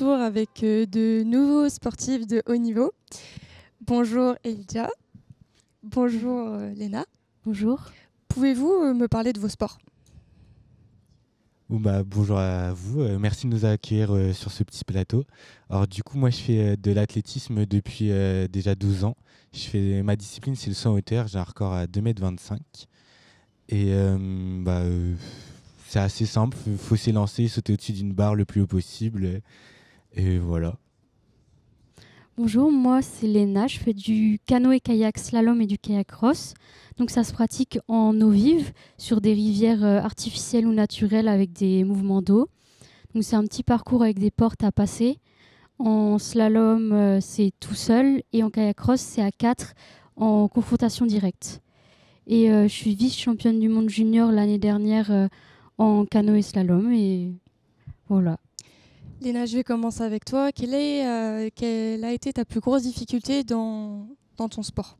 retour avec de nouveaux sportifs de haut niveau. Bonjour Elijah. Bonjour Léna. Bonjour. Pouvez-vous me parler de vos sports ? Bonjour à vous, merci de nous accueillir sur ce petit plateau. Alors du coup, moi je fais de l'athlétisme depuis déjà 12 ans. Ma discipline, c'est le saut en hauteur, j'ai un record à 2,25 m. Et c'est assez simple, il faut s'élancer, sauter au-dessus d'une barre le plus haut possible. Et voilà. Bonjour, moi c'est Léna, je fais du canoë-kayak slalom et du kayak cross. Donc ça se pratique en eau vive, sur des rivières artificielles ou naturelles avec des mouvements d'eau. Donc c'est un petit parcours avec des portes à passer. En slalom, c'est tout seul et en kayak cross, c'est à 4 en confrontation directe. Et je suis vice-championne du monde junior l'année dernière en canoë slalom et voilà. Léna, je vais commencer avec toi. Quelle a été ta plus grosse difficulté dans ton sport ?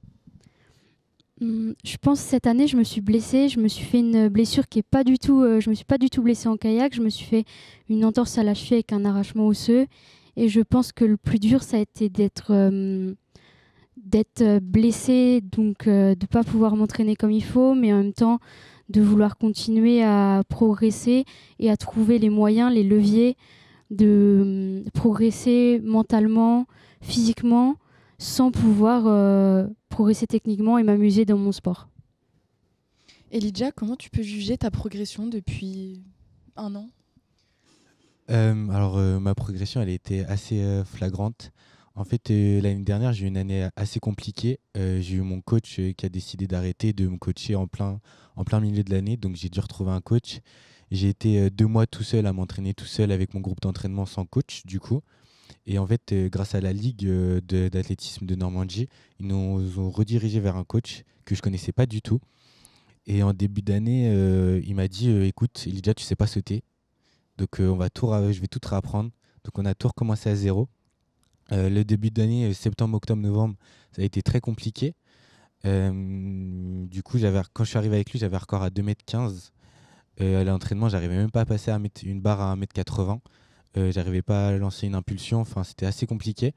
Je pense cette année, je me suis blessée. Je me suis fait une blessure qui est pas du tout. Je me suis pas du tout blessée en kayak. Je me suis fait une entorse à la cheville avec un arrachement osseux. Et je pense que le plus dur, ça a été d'être blessée, donc de pas pouvoir m'entraîner comme il faut, mais en même temps de vouloir continuer à progresser et à trouver les moyens, les leviers de progresser mentalement, physiquement, sans pouvoir progresser techniquement et m'amuser dans mon sport. Elijah, comment tu peux juger ta progression depuis un an ? Ma progression, elle a été assez flagrante. En fait, l'année dernière, j'ai eu une année assez compliquée. J'ai eu mon coach qui a décidé d'arrêter de me coacher en plein milieu de l'année. Donc, j'ai dû retrouver un coach. J'ai été 2 mois tout seul à m'entraîner tout seul avec mon groupe d'entraînement sans coach, du coup. Et en fait, grâce à la Ligue d'athlétisme de Normandie, ils nous ont redirigé vers un coach que je connaissais pas du tout. Et en début d'année, il m'a dit écoute, Elijah, tu sais pas sauter. Donc, je vais tout te réapprendre. Donc, on a tout recommencé à zéro. Le début d'année, septembre, octobre, novembre, ça a été très compliqué. Du coup, quand je suis arrivé avec lui, j'avais un record à 2,15 m. À l'entraînement, j'arrivais même pas à passer une barre à 1,80 m. J'arrivais pas à lancer une impulsion. Enfin, c'était assez compliqué.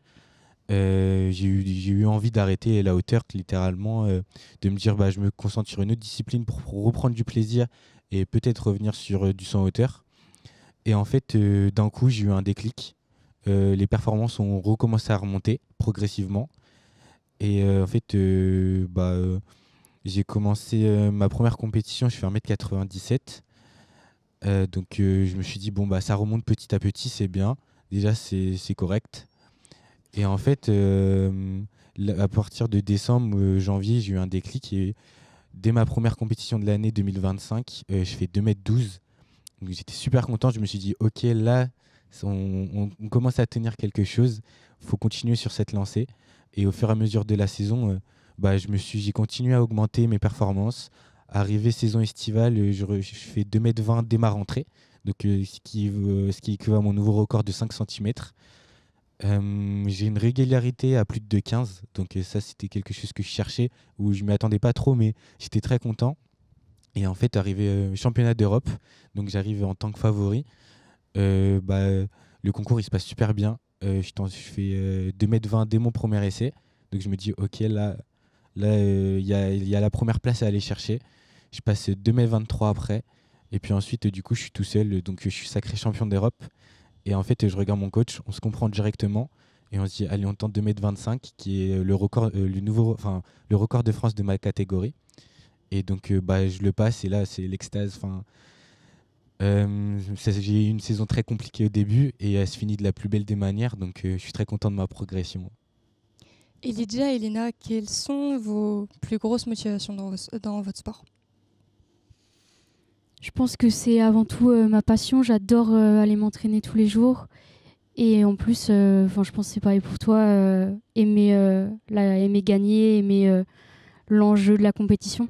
J'ai eu envie d'arrêter la hauteur, littéralement, de me dire je me concentre sur une autre discipline pour reprendre du plaisir et peut-être revenir sur du saut en hauteur. Et en fait, d'un coup, j'ai eu un déclic. Les performances ont recommencé à remonter progressivement. Et en fait, j'ai commencé ma première compétition, je fais 1,97 m. Donc je me suis dit, ça remonte petit à petit, c'est bien. Déjà, c'est correct. Et en fait, à partir de décembre, janvier, j'ai eu un déclic. Et dès ma première compétition de l'année 2025, je fais 2,12 m. Donc j'étais super content. Je me suis dit, ok, là, on commence à tenir quelque chose. Il faut continuer sur cette lancée. Et au fur et à mesure de la saison, j'ai continué à augmenter mes performances. Arrivé saison estivale, je fais 2,20 m dès ma rentrée. Donc, ce qui équivaut à mon nouveau record de 5 cm. J'ai une régularité à plus de 15. Donc ça, c'était quelque chose que je cherchais, où je ne m'y attendais pas trop, mais j'étais très content. Et en fait, arrivé championnat d'Europe, donc j'arrive en tant que favori. Le concours, il se passe super bien. Je fais 2,20 m dès mon premier essai. Donc je me dis, ok, là, il y a la première place à aller chercher. Je passe 2,23 m après. Et puis ensuite, du coup, je suis tout seul. Donc je suis sacré champion d'Europe. Et en fait, je regarde mon coach, on se comprend directement. Et on se dit, allez, on tente 2,25 m, qui est le record, le record de France de ma catégorie. Et donc, je le passe. Et là, c'est l'extase. J'ai eu une saison très compliquée au début et elle se finit de la plus belle des manières, donc je suis très content de ma progression. Elijah et Léna, quelles sont vos plus grosses motivations dans votre sport ? Je pense que c'est avant tout ma passion. J'adore aller m'entraîner tous les jours. Et en plus, je pense que c'est pareil pour toi, aimer gagner, aimer l'enjeu de la compétition.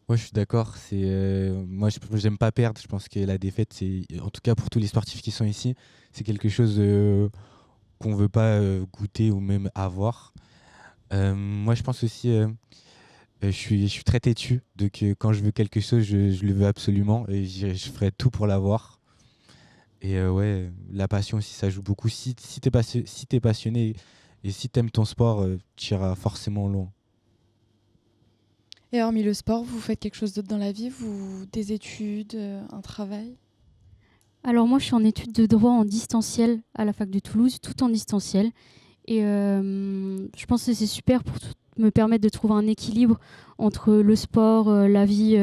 Ouais, je suis d'accord. Moi, j'aime pas perdre. Je pense que la défaite, en tout cas pour tous les sportifs qui sont ici, c'est quelque chose qu'on veut pas goûter ou même avoir. Moi, je pense aussi, je suis très têtu. Donc, quand je veux quelque chose, je le veux absolument et je ferai tout pour l'avoir. Et ouais, la passion aussi, ça joue beaucoup. Si t'es passionné et si t'aimes ton sport, tu iras forcément loin. Et hormis le sport, vous faites quelque chose d'autre dans la vie, des études, un travail? Alors moi, je suis en études de droit en distanciel à la fac de Toulouse, tout en distanciel. Et je pense que c'est super pour me permettre de trouver un équilibre entre le sport, la vie,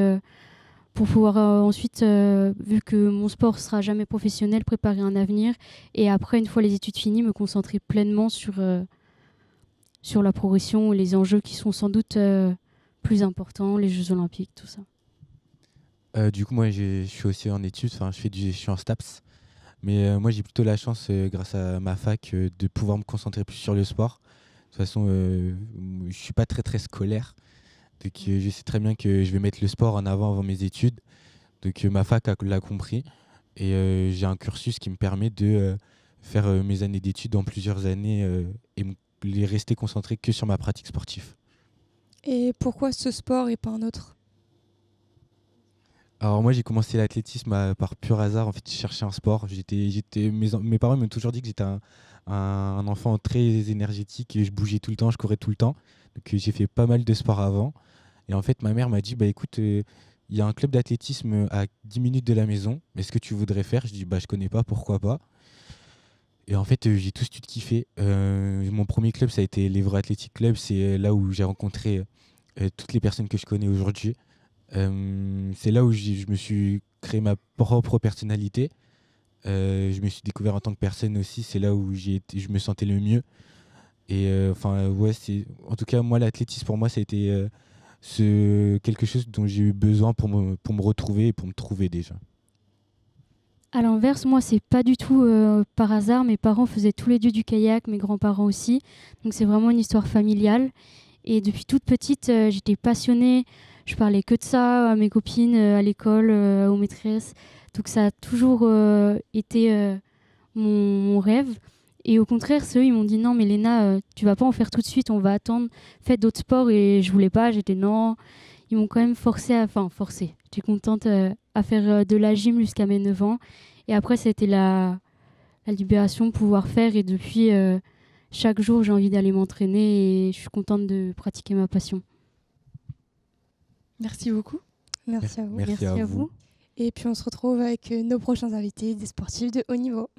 pour pouvoir ensuite, vu que mon sport sera jamais professionnel, préparer un avenir. Et après, une fois les études finies, me concentrer pleinement sur la progression et les enjeux qui sont sans doute plus importants, les Jeux Olympiques, tout ça. Du coup, moi, je suis aussi en études, enfin, je suis en STAPS. Mais moi, j'ai plutôt la chance, grâce à ma fac, de pouvoir me concentrer plus sur le sport. De toute façon, je suis pas très très scolaire. Donc, je sais très bien que je vais mettre le sport en avant mes études. Donc, ma fac l'a compris. Et j'ai un cursus qui me permet de faire mes années d'études en plusieurs années et les rester concentré que sur ma pratique sportive. Et pourquoi ce sport et pas un autre? Alors moi j'ai commencé l'athlétisme par pur hasard. En fait, je cherchais un sport. Mes parents m'ont toujours dit que j'étais un enfant très énergétique et je bougeais tout le temps, je courais tout le temps. Donc j'ai fait pas mal de sport avant. Et en fait ma mère m'a dit bah écoute, il y a un club d'athlétisme à 10 minutes de la maison. Est-ce que tu voudrais faire? Je dis bah je connais pas, pourquoi pas. Et en fait j'ai tout de suite kiffé. Mon premier club ça a été l'Evra Athletic Club. C'est là où j'ai rencontré toutes les personnes que je connais aujourd'hui. C'est là où je me suis créé ma propre personnalité. Je me suis découvert en tant que personne aussi. C'est là où je me sentais le mieux. Et enfin, ouais, en tout cas, moi, l'athlétisme, pour moi, ça a été quelque chose dont j'ai eu besoin pour me retrouver et pour me trouver déjà. À l'inverse, moi, c'est pas du tout par hasard. Mes parents faisaient tous les deux du kayak, mes grands-parents aussi. Donc c'est vraiment une histoire familiale. Et depuis toute petite, j'étais passionnée. Je parlais que de ça à mes copines, à l'école, aux maîtresses. Donc ça a toujours été mon rêve. Et au contraire, ceux, ils m'ont dit non, mais Léna, tu vas pas en faire tout de suite, on va attendre. Fais d'autres sports. Et je voulais pas, j'étais non. Ils m'ont quand même forcé. J'étais contente à faire de la gym jusqu'à mes 9 ans. Et après, c'était la libération de pouvoir faire. Et depuis, chaque jour, j'ai envie d'aller m'entraîner et je suis contente de pratiquer ma passion. Merci beaucoup. Merci à vous. Merci à vous. Et puis on se retrouve avec nos prochains invités, des sportifs de haut niveau.